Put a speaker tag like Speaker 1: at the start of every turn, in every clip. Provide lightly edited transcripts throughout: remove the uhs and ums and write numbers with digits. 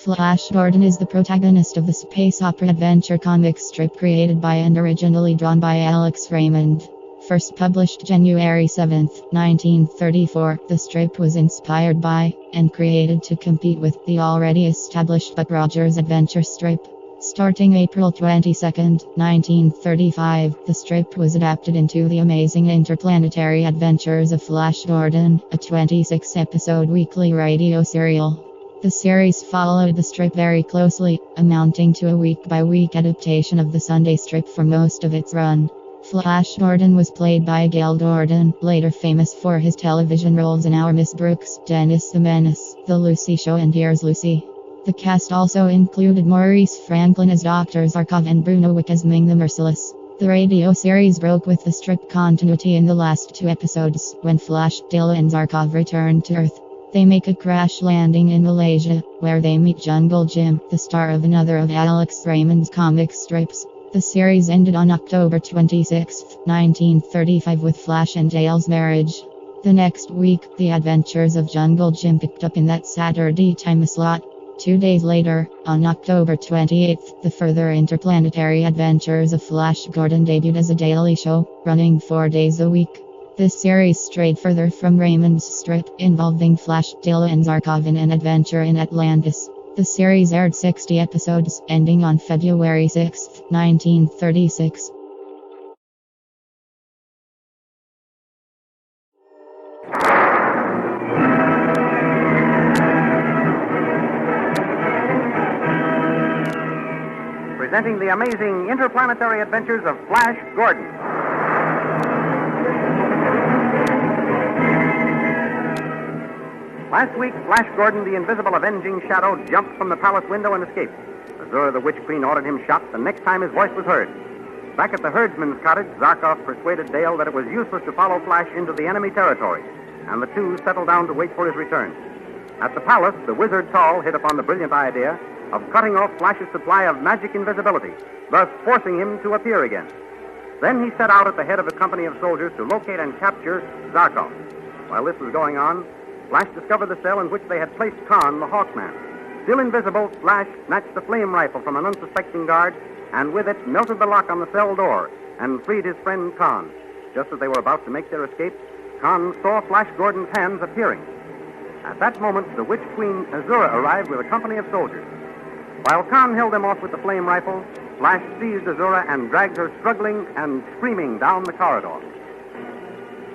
Speaker 1: Flash Gordon is the protagonist of the space opera adventure comic strip created by and originally drawn by Alex Raymond. First published January 7, 1934, the strip was inspired by and created to compete with the already established Buck Rogers adventure strip. Starting April 22, 1935, the strip was adapted into The Amazing Interplanetary Adventures of Flash Gordon, a 26-episode weekly radio serial. The series followed the strip very closely, amounting to a week-by-week adaptation of the Sunday strip for most of its run. Flash Gordon was played by Gale Gordon, later famous for his television roles in Our Miss Brooks, Dennis the Menace, The Lucy Show and Here's Lucy. The cast also included Maurice Franklin as Dr. Zarkov and Bruno Wick as Ming the Merciless. The radio series broke with the strip continuity in the last 2 episodes, when Flash, Dale and Zarkov return to Earth. They make a crash landing in Malaysia, where they meet Jungle Jim, the star of another of Alex Raymond's comic strips. The series ended on October 26, 1935 with Flash and Dale's marriage. The next week, the adventures of Jungle Jim picked up in that Saturday time slot. 2 days later, on October 28, the further interplanetary adventures of Flash Gordon debuted as a daily show, running 4 days a week. This series strayed further from Raymond's strip, involving Flash, Dale and Zarkov in an adventure in Atlantis. The series aired 60 episodes, ending on February 6, 1936.
Speaker 2: Presenting the amazing interplanetary adventures of Flash Gordon. Last week, Flash Gordon, the invisible avenging shadow, jumped from the palace window and escaped. Azura, the witch queen, ordered him shot the next time his voice was heard. Back at the herdsman's cottage, Zarkov persuaded Dale that it was useless to follow Flash into the enemy territory, and the two settled down to wait for his return. At the palace, the wizard Tall hit upon the brilliant idea of cutting off Flash's supply of magic invisibility, thus forcing him to appear again. Then he set out at the head of a company of soldiers to locate and capture Zarkov. While this was going on, Flash discovered the cell in which they had placed Khan, the Hawkman. Still invisible, Flash snatched the flame rifle from an unsuspecting guard and with it melted the lock on the cell door and freed his friend Khan. Just as they were about to make their escape, Khan saw Flash Gordon's hands appearing. At that moment, the witch queen Azura arrived with a company of soldiers. While Khan held them off with the flame rifle, Flash seized Azura and dragged her struggling and screaming down the corridor.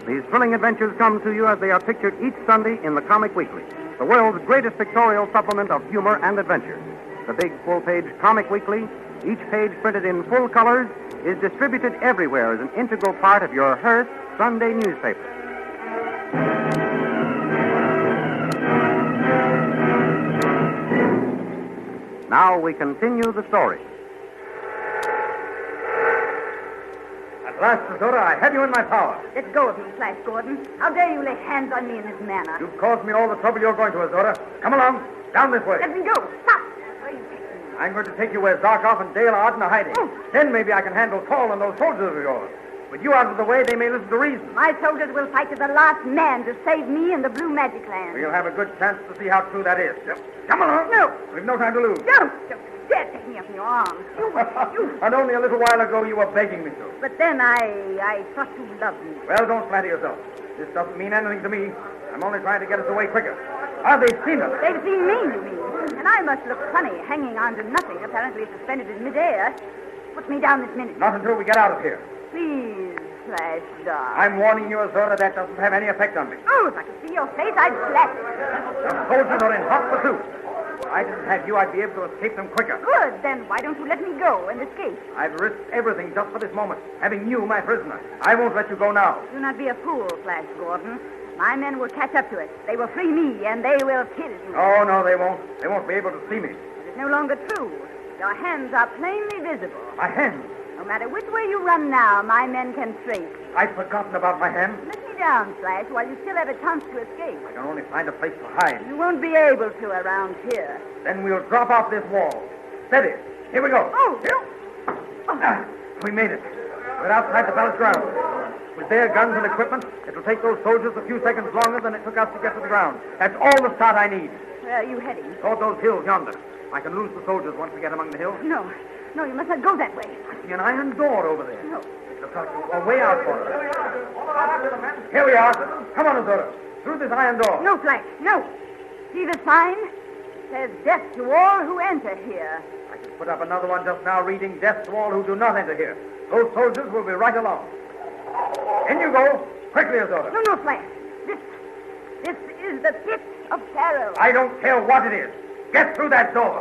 Speaker 2: These thrilling adventures come to you as they are pictured each Sunday in the Comic Weekly, the world's greatest pictorial supplement of humor and adventure. The big full-page Comic Weekly, each page printed in full colors, is distributed everywhere as an integral part of your Hearst Sunday newspaper. Now we continue the story.
Speaker 3: At last, Azura, I have you in my power.
Speaker 4: Let go of me, Flash Gordon. How dare you lay hands on me in this manner?
Speaker 3: You've caused me all the trouble you're going to, Azura. Come along. Down this way.
Speaker 4: Let me go. Stop. Where are you taking me?
Speaker 3: I'm going to take you where Zarkov and Dale are out in a hiding.
Speaker 4: Oh.
Speaker 3: Then maybe I can handle Tall and those soldiers of yours. With you out of the way, they may listen to reason.
Speaker 4: My soldiers will fight to the last man to save me and the Blue Magic Land.
Speaker 3: We'll have a good chance to see how true that is. Come along.
Speaker 4: No.
Speaker 3: We've no time to lose.
Speaker 4: Don't dare take me up in your arms. You.
Speaker 3: And only a little while ago you were begging me to.
Speaker 4: But then I thought you loved me.
Speaker 3: Well, don't flatter yourself. This doesn't mean anything to me. I'm only trying to get us away quicker. Ah, they've seen us.
Speaker 4: They've seen me, you mean? And I must look funny, hanging on to nothing, apparently suspended in midair. Put me down this minute.
Speaker 3: Not until we get out of here.
Speaker 4: Please, Flash, darling.
Speaker 3: I'm warning you, Azura, that doesn't have any effect on me.
Speaker 4: Oh, if I could see your face, I'd slap it.
Speaker 3: The soldiers are in hot pursuit. If I didn't have you, I'd be able to escape them quicker.
Speaker 4: Good. Then why don't you let me go and escape?
Speaker 3: I've risked everything just for this moment, having you my prisoner. I won't let you go now.
Speaker 4: Do not be a fool, Flash Gordon. My men will catch up to us. They will free me, and they will kill you.
Speaker 3: Oh, no, they won't. They won't be able to see me.
Speaker 4: It is no longer true. Your hands are plainly visible.
Speaker 3: My hands?
Speaker 4: No matter which way you run now, my men can trace.
Speaker 3: I've forgotten about my hands.
Speaker 4: Let me down, Flash, while you still have a chance to escape.
Speaker 3: I can only find a place to hide.
Speaker 4: You won't be able to around here.
Speaker 3: Then we'll drop off this wall. Steady. Here we go.
Speaker 4: Oh!
Speaker 3: We made it. We're outside the palace grounds. With their guns and equipment, it'll take those soldiers a few seconds longer than it took us to get to the ground. That's all the start I need.
Speaker 4: Where are you heading?
Speaker 3: Toward those hills yonder. I can lose the soldiers once we get among the hills.
Speaker 4: No, you must not go that way.
Speaker 3: I see an iron door over there.
Speaker 4: No.
Speaker 3: It looks like a way out for us. Here we are. Come on, Azura. Through this iron door.
Speaker 4: No, Flash, no. See the sign? It says death to all who enter here.
Speaker 3: I just put up another one just now reading death to all who do not enter here. Those soldiers will be right along. In you go. Quickly, Azura.
Speaker 4: No, Flash. This is the pit of peril.
Speaker 3: I don't care what it is. Get through that door.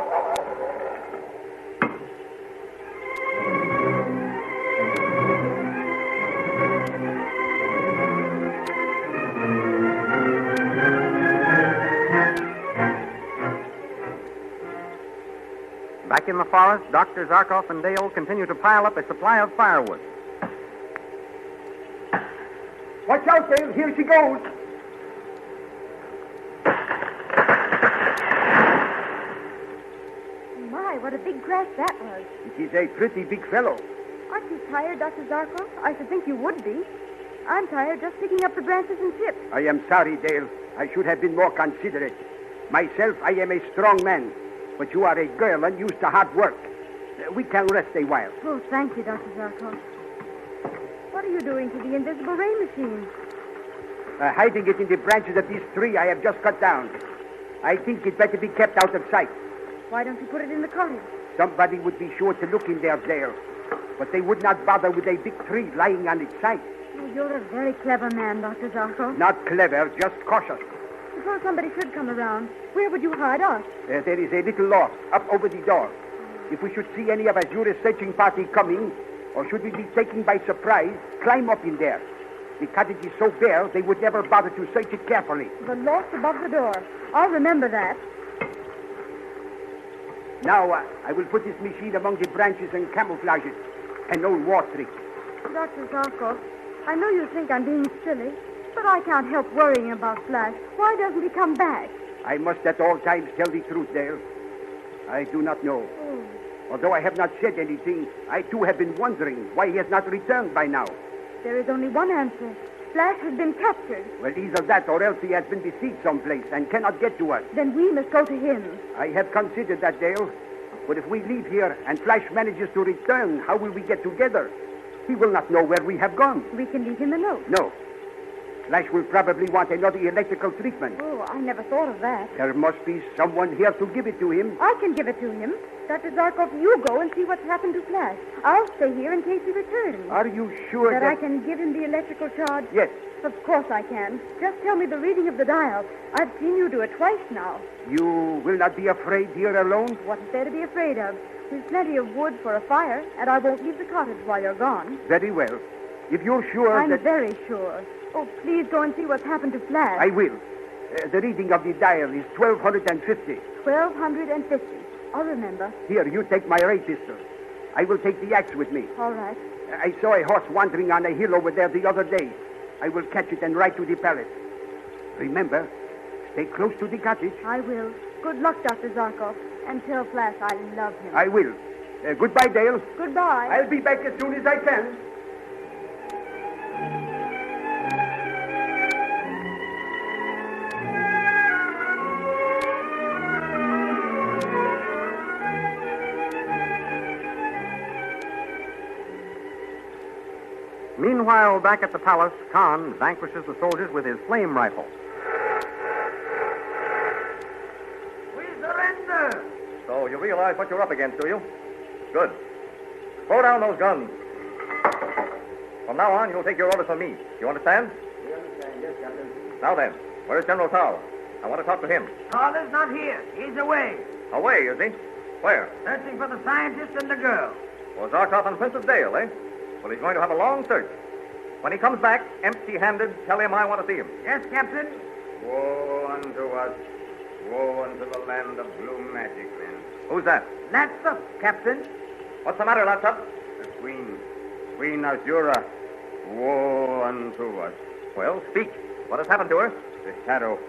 Speaker 2: Back in the forest, Dr. Zarkov and Dale continue to pile up a supply of firewood.
Speaker 3: Watch out, Dale. Here she goes.
Speaker 4: My, what a big crash that was.
Speaker 3: It is a pretty big fellow.
Speaker 4: Aren't you tired, Dr. Zarkov? I should think you would be. I'm tired just picking up the branches and chips.
Speaker 5: I am sorry, Dale. I should have been more considerate. Myself, I am a strong man. But you are a girl and used to hard work. We can rest a while.
Speaker 4: Oh, thank you, Dr. Zarkov. What are you doing to the invisible ray machine?
Speaker 5: Hiding it in the branches of this tree I have just cut down. I think it better be kept out of sight.
Speaker 4: Why don't you put it in the cottage?
Speaker 5: Somebody would be sure to look in there, Dale. But they would not bother with a big tree lying on its side.
Speaker 4: Oh, you're a very clever man, Dr. Zarkov.
Speaker 5: Not clever, just cautious.
Speaker 4: Suppose somebody should come around. Where would you hide us?
Speaker 5: There is a little loft up over the door. If we should see any of Azura's searching party coming, or should we be taken by surprise, climb up in there. The cottage is so bare, they would never bother to search it carefully.
Speaker 4: The loft above the door. I'll remember that.
Speaker 5: Now, I will put this machine among the branches and camouflage it. An old war trick.
Speaker 4: Dr. Zarkov, I know you think I'm being silly, but I can't help worrying about Flash. Why doesn't he come back?
Speaker 5: I must at all times tell the truth, Dale. I do not know.
Speaker 4: Oh.
Speaker 5: Although I have not said anything, I too have been wondering why he has not returned by now.
Speaker 4: There is only one answer. Flash has been captured.
Speaker 5: Well, either that or else he has been besieged someplace and cannot get to us.
Speaker 4: Then we must go to him.
Speaker 5: I have considered that, Dale. But if we leave here and Flash manages to return, how will we get together? He will not know where we have gone.
Speaker 4: We can leave him a note.
Speaker 5: No. Flash will probably want another electrical treatment.
Speaker 4: Oh, I never thought of that.
Speaker 5: There must be someone here to give it to him.
Speaker 4: I can give it to him. Dr. Zarkov, you go and see what's happened to Flash. I'll stay here in case he returns.
Speaker 5: Are you sure
Speaker 4: that I can give him the electrical charge?
Speaker 5: Yes.
Speaker 4: Of course I can. Just tell me the reading of the dial. I've seen you do it twice now.
Speaker 5: You will not be afraid here alone?
Speaker 4: What is there to be afraid of? There's plenty of wood for a fire, and I won't leave the cottage while you're gone.
Speaker 5: Very well. If you're sure
Speaker 4: I'm very sure. Oh, please go and see what's happened to Flash.
Speaker 5: I will. The reading of the dial is 1250.
Speaker 4: 1250. I'll remember.
Speaker 5: Here, you take my ray pistol. I will take the axe with me.
Speaker 4: All right.
Speaker 5: I saw a horse wandering on a hill over there the other day. I will catch it and ride to the palace. Remember, stay close to the cottage.
Speaker 4: I will. Good luck, Dr. Zarkov. And tell Flash I love him.
Speaker 5: I will. Goodbye, Dale.
Speaker 4: Goodbye.
Speaker 5: I'll be back as soon as I can.
Speaker 2: Meanwhile, back at the palace, Khan vanquishes the soldiers with his flame rifle.
Speaker 3: We surrender!
Speaker 6: So you realize what you're up against, do you? Good. Throw down those guns. From now on, you'll take your orders from me. You understand?
Speaker 3: We understand, yes, Captain.
Speaker 6: Now then, where's General Tao? I want to talk to him.
Speaker 3: Father's not here. He's away.
Speaker 6: Away, is he? Where?
Speaker 3: Searching for the scientist and the girl.
Speaker 6: For Zarkov and Princess Dale, eh? Well, he's going to have a long search. When he comes back, empty-handed, tell him I want to see him.
Speaker 3: Yes, Captain.
Speaker 7: Woe unto us. Woe unto the land of blue magic, men.
Speaker 6: Who's that?
Speaker 3: That's up, Captain.
Speaker 6: What's the matter, Laptop?
Speaker 7: The Queen. Queen Azura. Woe unto us.
Speaker 6: Well, speak. What has happened to her?
Speaker 7: The shadow.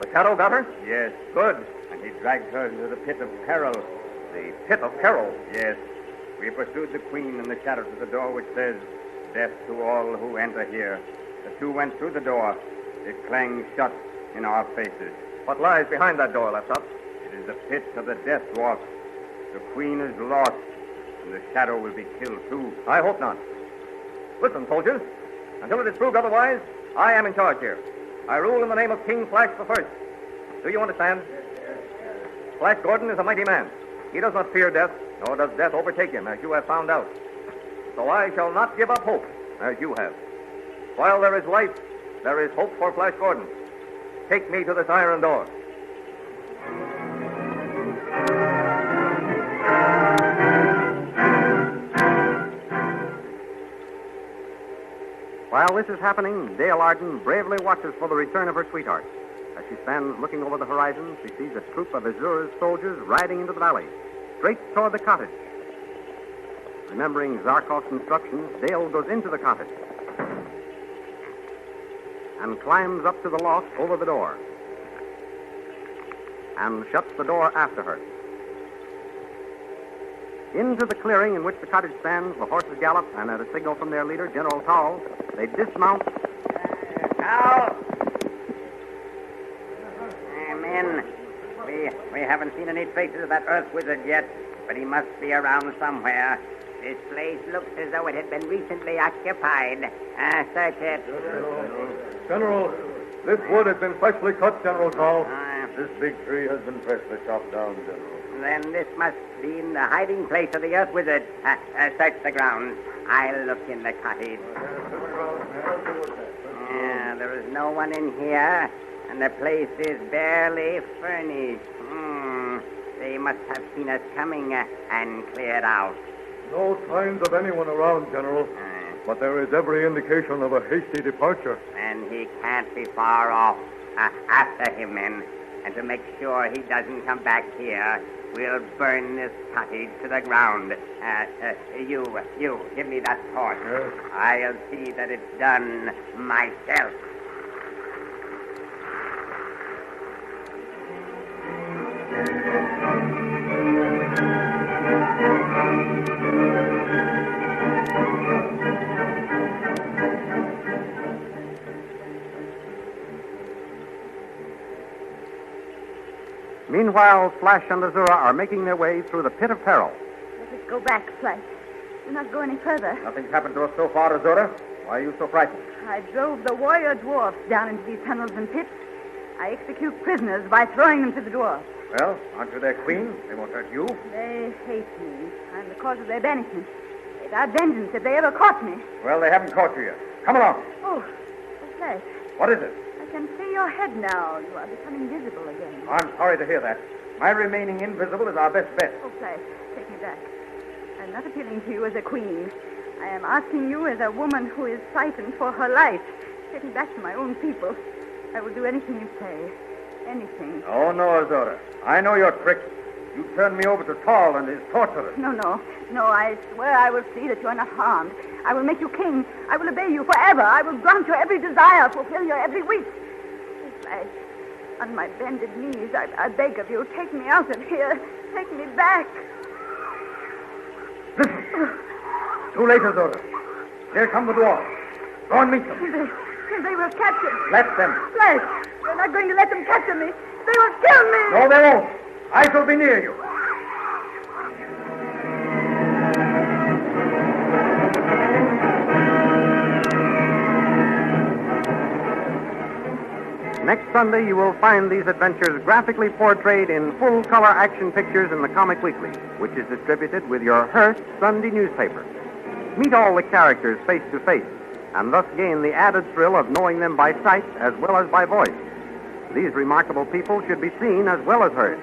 Speaker 6: The shadow got her?
Speaker 7: Yes.
Speaker 6: Good.
Speaker 7: And he dragged her into the pit of peril.
Speaker 6: The pit of peril?
Speaker 7: Yes. We pursued the Queen in the shadow to the door which says, "Death to all who enter here." The two went through the door. It clanged shut in our faces.
Speaker 6: What lies behind that door, Laptop?
Speaker 7: The It is the pit of the death dwarf. The queen is lost, and the shadow will be killed, too.
Speaker 6: I hope not. Listen, soldiers. Until it is proved otherwise, I am in charge here. I rule in the name of King Flash the First. Do you understand? Flash Gordon is a mighty man. He does not fear death, nor does death overtake him, as you have found out. So I shall not give up hope, as you have. While there is life, there is hope for Flash Gordon. Take me to this iron door.
Speaker 2: While this is happening, Dale Arden bravely watches for the return of her sweetheart. As she stands looking over the horizon, she sees a troop of Azura's soldiers riding into the valley, straight toward the cottage. Remembering Zarkov's instructions, Dale goes into the cottage and climbs up to the loft over the door and shuts the door after her. Into the clearing in which the cottage stands, the horses gallop, and at a signal from their leader, General Tall, they dismount.
Speaker 8: Tall! Men, we haven't seen any traces of that Earth wizard yet, but he must be around somewhere. This place looks as though it had been recently occupied. Search it.
Speaker 6: General, this wood has been freshly cut, General Tall. This big tree has been freshly chopped down, General.
Speaker 8: Then this must be in the hiding place of the Earth wizard. Search the grounds. I'll look in the cottage. There is no one in here, and the place is barely furnished. They must have seen us coming and cleared out.
Speaker 6: No signs of anyone around, General. But there is every indication of a hasty departure.
Speaker 8: And he can't be far off. After him, men. And to make sure he doesn't come back here, we'll burn this cottage to the ground. You, give me that torch.
Speaker 6: Yes.
Speaker 8: I'll see that it's done myself.
Speaker 2: Meanwhile, Flash and Azura are making their way through the pit of peril.
Speaker 4: Let us go back, Flash. Do not go any further.
Speaker 3: Nothing's happened to us so far, Azura. Why are you so frightened?
Speaker 4: I drove the warrior dwarfs down into these tunnels and pits. I execute prisoners by throwing them to the dwarfs.
Speaker 3: Well, aren't you their queen? They won't hurt you.
Speaker 4: They hate me. I'm the cause of their banishment. They'd have vengeance if they ever caught me.
Speaker 3: Well, they haven't caught you yet. Come along.
Speaker 4: Oh, Flash,
Speaker 3: What is it?
Speaker 4: I can see your head now. You are becoming visible again.
Speaker 3: I'm sorry to hear that. My remaining invisible is our best bet.
Speaker 4: Oh, Flash, take me back. I'm not appealing to you as a queen. I am asking you as a woman who is frightened for her life. Take me back to my own people. I will do anything you say. Anything.
Speaker 3: Oh, no, Azura. I know your tricks. You turned me over to Tall and his torturers.
Speaker 4: No, I swear I will see that you are not harmed. I will make you king. I will obey you forever. I will grant your every desire, fulfill your every wish. Flash, on my bended knees, I beg of you, take me out of here. Take me back.
Speaker 3: Listen. Too late, Azura. Here come the dwarfs. Go and meet them.
Speaker 4: They will capture me.
Speaker 3: Let them.
Speaker 4: Flash, you're not going to let them capture me. They will kill me.
Speaker 3: No, they won't. I shall be near you.
Speaker 2: Next Sunday, you will find these adventures graphically portrayed in full-color action pictures in the Comic Weekly, which is distributed with your Hearst Sunday newspaper. Meet all the characters face to face, and thus gain the added thrill of knowing them by sight as well as by voice. These remarkable people should be seen as well as heard.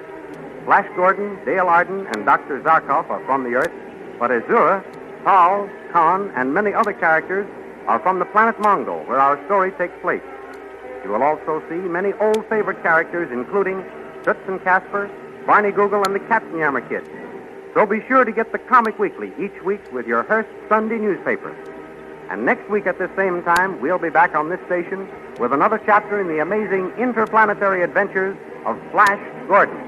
Speaker 2: Flash Gordon, Dale Arden, and Dr. Zarkov are from the Earth, but Azura, Tal, Khan, and many other characters are from the planet Mongol, where our story takes place. You will also see many old favorite characters, including Toots and Casper, Barney Google, and the Katzenjammer Kid. So be sure to get the Comic Weekly each week with your Hearst Sunday newspaper. And next week at this same time, we'll be back on this station with another chapter in the amazing interplanetary adventures of Flash Gordon.